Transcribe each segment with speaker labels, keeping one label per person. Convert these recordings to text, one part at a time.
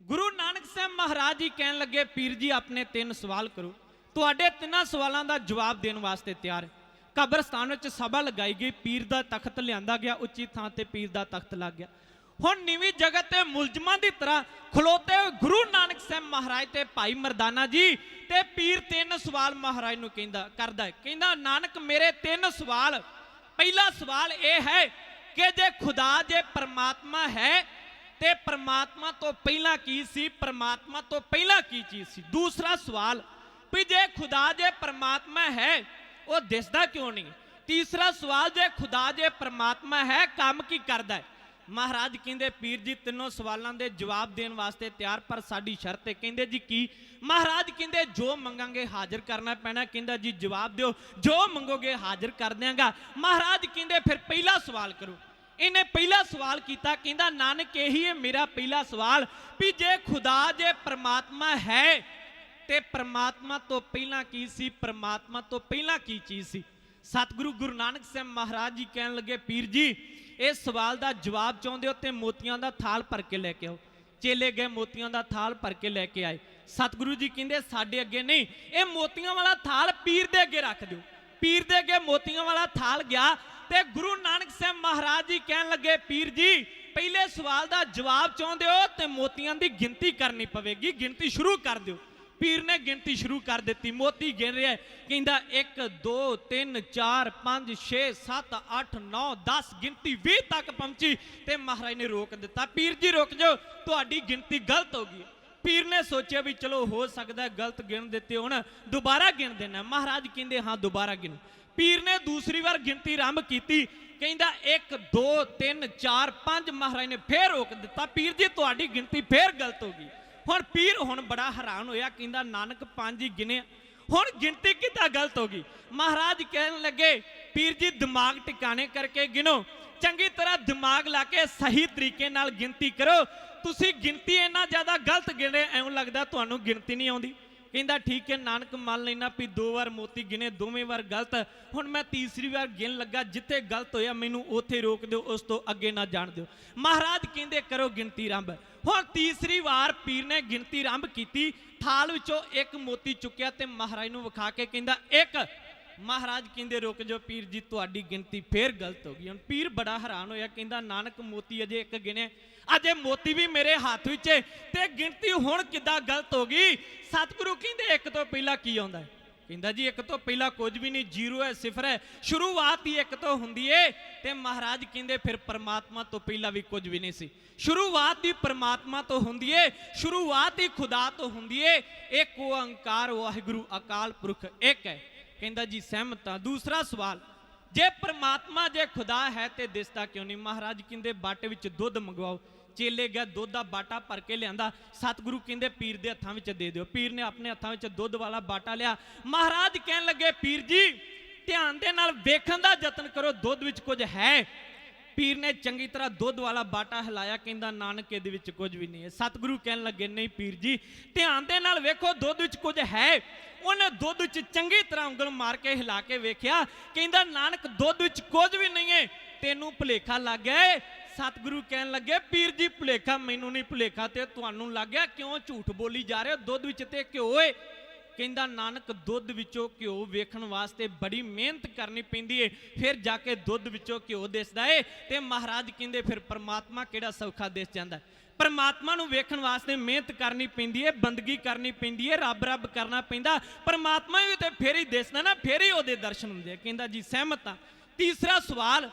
Speaker 1: गुरु नानक साहब महाराज जी कहन लगे, पीर जी अपने 3 सवाल करो। तुहाडे 3 सवालों का जवाब देने वास्ते तैयार। कब्रस्तान में सभा लगाई गई, पीर का तख्त लिया गया, उच्ची थां ते पीर का तख्त लग गया। हुण नीवी जगत ते मुलजमां की तरह खलोते हुए गुरु नानक साहब महाराज ते भाई मरदाना जी ते पीर 3 सवाल महाराज नूं कहंदा करदा है। कहंदा नानक मेरे 3 सवाल। पहला सवाल यह है कि जे खुदा जे परमात्मा है ते परमात्मा तो पहला की सी, परमात्मा तो पहला की चीज सी। दूसरा सवाल भी जे खुदा जे परमात्मा है वो दिसदा क्यों नहीं। तीसरा सवाल जे खुदा जे परमात्मा है काम की करदा है। महाराज कहंदे पीर जी 3 सवालों के जवाब देने वास्ते तैयार, पर साडी शर्त है। कहंदे जी की? महाराज कहंदे जो मंगांगे हाजिर करना पैना। कहंदा जी जवाब दिओ, जो मंगोगे हाजिर कर देंगा। महाराज कहंदे फिर पहला सवाल करो। इन्हें पहला सवाल किया, कहंदा नानक यही है मेरा पहला सवाल भी जे खुदा जे परमात्मा है ते परमात्मा तो पहला की सी, परमात्मा तो पहला की चीज सी। सतगुरु गुरु नानक साहब महाराज जी कहन लगे, पीर जी इस सवाल का जवाब चाहते हो तो मोतियां का थाल भर के लैके आओ। चेले गए मोतियां का थाल भर के लैके आए। सतगुरु जी कहंदे साडे अगे नहीं, ये मोतियां वाला थाल पीर दे अगे रख दो। पीर दे अगे मोतियां वाला थाल गया ते गुरु नानक साहब महाराज जी कहन लगे, पीर जी पहले सवाल का जवाब चाहते हो तो मोतियां की गिनती करनी पवेगी, गिनती शुरू कर दो। पीर ने गिनती शुरू कर दी। मोती गिन रहा है, कहंदा 1 2 3 4 5 6 7 8 9 10 गिनती 20 तक पहुंची ते महाराज ने रोक दिता। पीर जी रुक जाओ, तुहाडी गिनती गलत हो गई। पीर ने सोचा भी चलो हो सकता है गलत गिन देते हो, दोबारा गिन देना। महाराज कहंदे हाँ दोबारा गिनो। पीर ने दूसरी बार गिनती आरंभ की, कहंदा 1 2 3 4 5 महाराज ने फिर रोक दिता। पीर जी तुहाडी गिनती फिर गलत हो गई। हुण पीर हुण बड़ा हैरान होया, कहंदा नानक 5 ही गिने, हुण गिनती किद्दां गलत हो गई। महाराज कहन लगे, पीर जी दिमाग टिकाने करके गिनो, चंगी तरह दिमाग ला के सही तरीके नाल गिनती करो। तुसी गिनती इन्ना ज़्यादा गलत गिने, ऐं लगदा तुहानूं गिनती नहीं आउंदी। कहंदा ठीक है नानक मान लेना भी 2 बार मोती गिने, दोवें बार गलत। हुण मैं तीसरी बार गिन लगा, जिथे गलत होया मैनूं उत्थे रोक दिओ, उस तो अगे ना जाण दिओ। महाराज कहंदे करो गिनती आरंभ। हुण तीसरी बार पीर ने गिनती आरंभ की, थाल विचों 1 मोती चुक्या ते महाराज नूं विखा के कहंदा 1। महाराज कहंदे रुक जाओ पीर जी तुहाडी गिनती फिर गलत हो गई। हुण पीर बड़ा हैरान होया, कहंदा नानक मोती अजे 1 गिने, अजे मोती भी मेरे हाथ विच ते गिनती हुण किद्दां गलत हो गई। सतगुरु कहंदे 1 तो पहला की आउंदा है? कहंदा जी 1 तो पहला कुछ भी नहीं, 0 है, 0 है, शुरुआत ही 1 तो हुंदी है। ते महाराज कहंदे फिर परमात्मा तो पहला भी कुछ भी नहीं सी। शुरुआत ही परमात्मा तो हुंदी है, शुरुआत ही खुदा तो हुंदी है। एक ओंकार वाहिगुरु अकाल पुरख एक है। कहंदा जी सहमत हां। दूसरा सवाल, जे परमात्मा जे खुदा है तो दिसदा क्यों नहीं? महाराज कहंदे बाटे विच दुध मंगवाओ। चेले गया दुध का बाटा भर के लिया। सतगुरु कहंदे पीर दे हत्थां विच दे दिओ। पीर ने अपने हत्थां विच दुध वाला बाटा लिया। महाराज कहन लगे, पीर जी ध्यान दे नाल वेखण दा यतन करो दुध विच कुछ है। पीर ने चंगी तरह दुध वाला बाटा हिलाया, कहंदा नानक इहदे विच कुछ भी नहीं है। सतगुरु कहन लगे नहीं पीर जी ध्यान दे नाल वेखो दुध विच कुछ है। उन्हें दुध विच चंगी तरह उंगल मार के हिला के वेख्या, कहंदा नानक दुध विच कुछ भी नहीं है, तेनू भुलेखा लग गया है। सतगुरु कहन लगे, पीर जी भुलेखा मैनू नहीं, भुलेखा ते तुहानू लग गया, क्यों झूठ बोली जा रहे हो? दुध विच ते घ्यो है। कहंदा नानक दुध विचों घ्यो वेखण वास्ते बड़ी मेहनत करनी पैंदी है, फिर जाके दुध विचों घ्यो दिसदा है। ते महाराज कहंदे फिर परमात्मा किहड़ा सौखा दिस जांदा है? परमात्मा नूं वेखण वास्ते मेहनत करनी पैंदी है, बंदगी करनी पैंदी है, रब रब करना पैंदा। परमात्मा भी ते फिर ही दिसदा ना, फिर ही उहदे दर्शन हुंदे आ। कहंदा जी सहमत हां। तीसरा सवाल,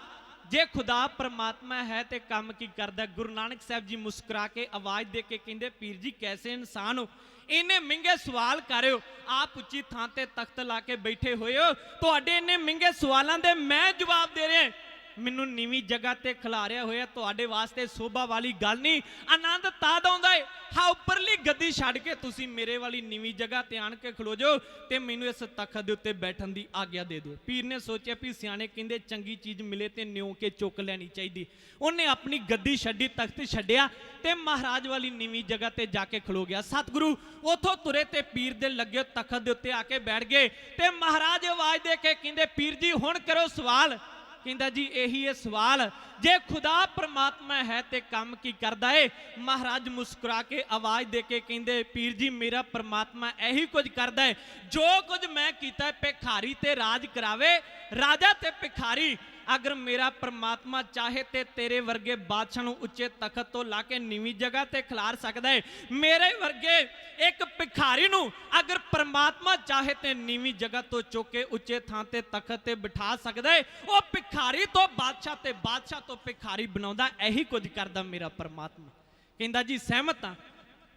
Speaker 1: जे खुदा परमात्मा है तो काम की करदा? गुरु नानक साहब जी मुस्कुरा के आवाज दे के कहंदे, पीर जी कैसे इंसान हो, इन्ने महंगे सवाल कर रहे हो, आप उच्ची थां ते तख्त ला के बैठे हुए हो, तुहाडे इन्ने महंगे सवालों दे मैं जवाब दे रहा। मैनू नीवी जगह ते खिलारिया होया तुहाडे वास्ते शोभा वाली गल नहीं। आनंद तद आउंदा है हाँ उपरली गद्दी छड्ड के तुसी मेरे वाली नीवी जगह ते आण के खलो जाओ ते मैनू इस तख्त दे उत्ते बैठण दी आग्या दे दिओ। पीर ने सोचिया भी सियाणे कहंदे चंगी चीज़ मिले ते न्यों के चुक लैनी चाहिदी। उन्हें अपनी गद्दी छड्डी, तख्त छड्डिया ते महाराज वाली नीवी जगह ते जाके खलो गया। सतगुरु उथों तुरे ते पीर दे लगे तख्त दे उत्ते आके बैठ गए ते महाराज आवाज दे के कहंदे, पीर जी हुण करो सवाल। कहता जी यही है सवाल, जे खुदा परमात्मा है तो काम की करता है। महाराज मुस्कुरा के आवाज दे के कहते पीर जी मेरा परमात्मा यही कुछ करता है, जो कुछ मैं किया भिखारी ते राज करावे, राजा ते भिखारी। अगर मेरा परमात्मा चाहे तो तेरे वर्गे बादशाह नूं उच्चे तखत तो ला के नीवी जगह ते खिलार सकता है, मेरे वर्गे एक भिखारी नूं अगर परमात्मा चाहे तो नीवी जगह तो चुक के उच्चे थां ते तखत ते बिठा सकता है। वह भिखारी तो बादशाह ते बादशाह तो भिखारी बनाउंदा, यही कुछ करदा मेरा परमात्मा। कहंदा जी सहमत हाँ।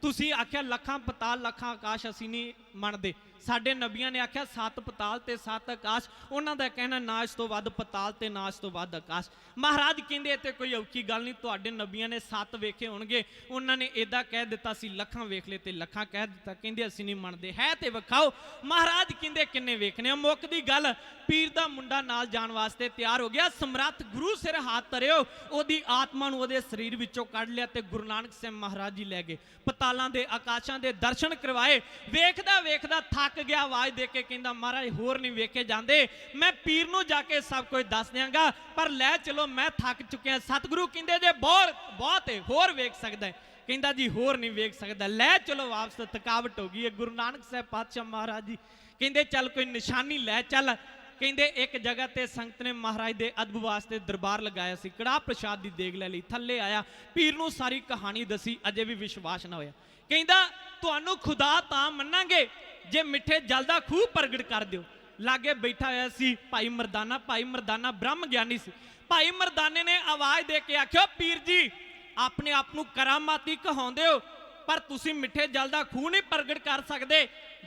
Speaker 1: तुसी आख्या लखां पताल लखां आकाश असीं नहीं मनदे, साडे नबियां ने आख्या 7 पताल ते 7 आकाश, उन्हां दा कहना ना इस तो वध पताल ते ना इस तो वध आकाश। महाराज कहंदे इत्थे कोई औखी गल नहीं, तुहाडे नबियां ने 7 वेखे होणगे, उन्हां ने इदा कह दिता सी लखां वेख ले ते लखां कह दिता, कहंदे असीं नहीं मनदे, है ते विखाओ। महाराज कहंदे किन्ने वेखने, मुकदी गल पीर दा मुंडा नाल जाण वास्ते तैयार हो गया, समर्थ गुरु सिर हाथ धरियो, ओदी आत्मा नूं ओदे शरीर विचों कढ लिया ते गुरु नानक साहब महाराज जी लै गए, पतालां दे आकाशां दे दर्शन करवाए। वेखदा वेखदा थक गया, आवाज दे के कहंदा महाराज होर नहीं वेखे जांदे, मैं पीर नूं जाके सब कुछ दस दियांगा, पर लै चलो मैं थक चुकिया। सतगुरु कहंदे जे बहुत है होर वेख सकदा है, कहंदा जी होर नहीं वेख सकदा, लै चलो वापस, थकावट हो गई है। गुरु नानक साहब पातशाह महाराज जी कहंदे चल कोई निशानी लै चल। कहंदे एक जगह ते संगत ने महाराज दे अदब वास्ते दरबार लगाया सी, कड़ाह प्रसाद दी देग लै लई, थल्ले आया, पीर नूं सारी कहानी दसी, अजे भी विश्वास ना होया। कहंदा तुहानूं खुदा तां मन्नांगे जे मिठे जल दा खूह प्रगट कर दिओ। लागे बैठा होया सी भाई मरदाना, भाई मरदाना ब्रह्म ज्ञानी सी। भाई मरदाने ने आवाज दे के आख्या पीर जी अपने आप नूं करामाती कहाउंदे हो, पर तुसी मिठे जल दा खूह नहीं प्रगट कर सकदे,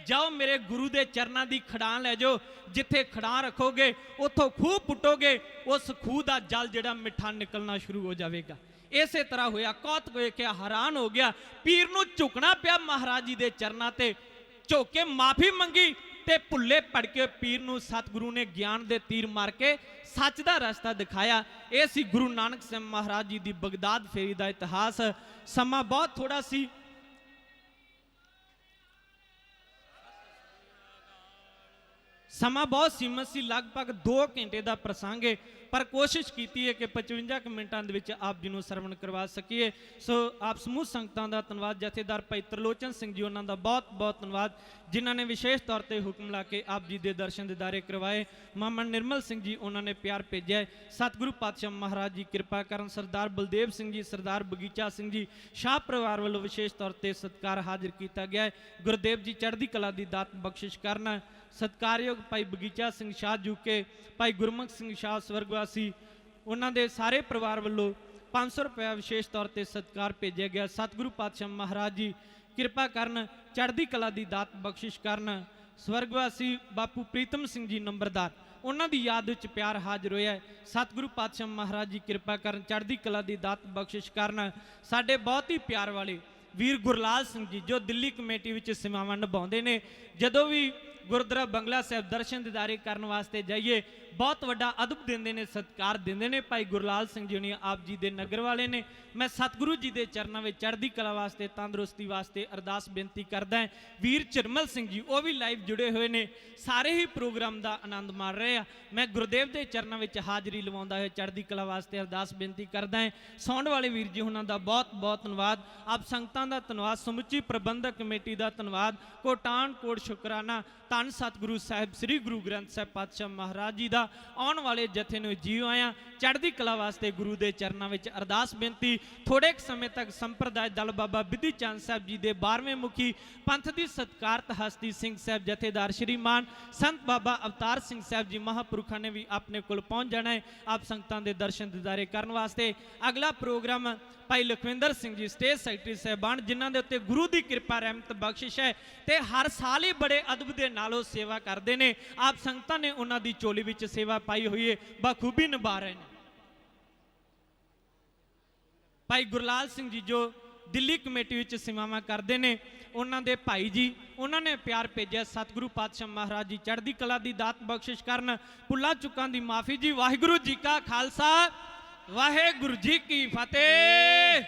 Speaker 1: जाओ मेरे गुरु दे चरनां दी खड़ां लै जाओ, जिथे खड़ां रखोगे उथों खूह पुटोगे, उस खूह दा जल जिहड़ा मिठा निकलना शुरू हो जाएगा। इसे तरह होया, कौतक वेखिया हैरान हो गया, पीर नूं झुकना पिया महाराज जी दे चरनां ते, झुक के माफी मंगी ते भुल्ले पड़ के पीर नूं सतगुरु ने ज्ञान दे तीर मार के सच दा रस्ता दिखाया। यह सी गुरु नानक साहब महाराज जी दी बगदाद फेरी दा इतिहास। समा बहुत थोड़ा सी, समा बहुत सीमित सी, लगभग 2 घंटे का प्रसंग है, पर कोशिश की है कि 55 मिनटों के आप जी को सरवण करवा सकीए। सो आप समूह संगतां का धन्यवाद, जथेदार भाई त्रिलोचन सिंह जी उन्होंने बहुत बहुत धन्यवाद, जिन्होंने विशेष तौर पर हुक्म ला के आप जी के दर्शन दिदारे करवाए। मामा निर्मल सिंह जी उन्होंने प्यार भेजा है। सतगुरु पातशाह महाराज जी कृपा करन। सरदार बलदेव सिंह जी, सरदार बगीचा सिंह जी, शाह परिवार वालों विशेष तौर पर सत्कार हाजिर किया गया है। गुरदेव जी चढ़ती कला की दात बख्शिश करना। सत्कारयोग भाई बगीचा सिंह शाह जूके, भाई गुरमुख सिंह शाह स्वर्गवासी, उन्होंने सारे परिवार वालों 500 रुपया विशेष तौर पर सत्कार भेजा गया। सतगुरु पातशाह महाराज जी कृपा करन, चढ़ती कला की दात बख्शिश करन। स्वर्गवासी बापू प्रीतम सिंह जी नंबरदार, उन्हों की याद विच प्यार हाजिर होया है। सतगुरु पातशाह महाराज जी कृपा करन, चढ़ती कला की दात बख्शिश करन। साडे बहुत ही प्यार वाले वीर गुरलाल सिंह जी, जो दिल्ली कमेटी विच सेवावां निभाउंदे ने, जदों भी गुरुद्वारा बंगला साहब दर्शन दिदारे करने वास्ते जाइए बहुत वड्डा अदब देंदे ने, सत्कार देंदे ने। भाई गुरलाल सिंह जी ने आप जी दे नगर वाले ने। मैं सतगुरु जी दे चरणों में चढ़ती कला वास्ते, तंदुरुस्ती वास्ते अरदास बेनती करदा है। वीर चिरमल सिंह जी वो भी लाइव जुड़े हुए ने, सारे ही प्रोग्राम का आनंद माण रहे हैं। मैं गुरुदेव के चरणों में हाजरी लवाउंदा है, चढ़ती कला वास्ते अरदास बेनती करदा है। साउंड वाले वीर जी उन्होंने बहुत बहुत धन्यवाद। आप संगतां दा धन्यवाद, समुची प्रबंधक कमेटी का धन्यवाद, कोटान कोट शुकराना। धन सतगुरु साहिब श्री गुरु ग्रंथ साहिब पातशाह महाराज जी का आने वाले जथे ने जीव आया। चढ़ती कला वास्ते गुरु के चरणों में अरदास बेनती। थोड़े समय तक संप्रदाय दल बाबा बिधि चंद साहब जी के 12वें मुखी पंथ की सत्कारत हस्ती सिंह साहब जथेदार श्रीमान संत बाबा अवतार सिंह साहब जी महापुरुषों ने भी अपने को पहुँच जाना है आप संगतां दे दर्शन दिदारे करने वास्ते। अगला प्रोग्राम भाई लखविंदर सिंह जी स्टेज सैकटरी साहबान, जिन्हों के उत्ते गुरु की कृपा रहमत बख्शिश है, तो हर साल ही बड़े अदब के नालों सेवा करते हैं। आप संगतां ने उन्होंने चोली में सेवा पाई हुई है, बखूबी निभा रहे हैं। भाई गुरलाल सिंह जी जो दिल्ली कमेटी में सेवावां करते हैं, उन्होंने भाई जी उन्होंने प्यार भेजा। सतगुरु पातशाह महाराज जी चढ़ती कला की दात बख्शिश करन, भुल्लां चुकां दी माफ़ी जी। वाहिगुरू जी का खालसा, वाहिगुरू जी की फतेह।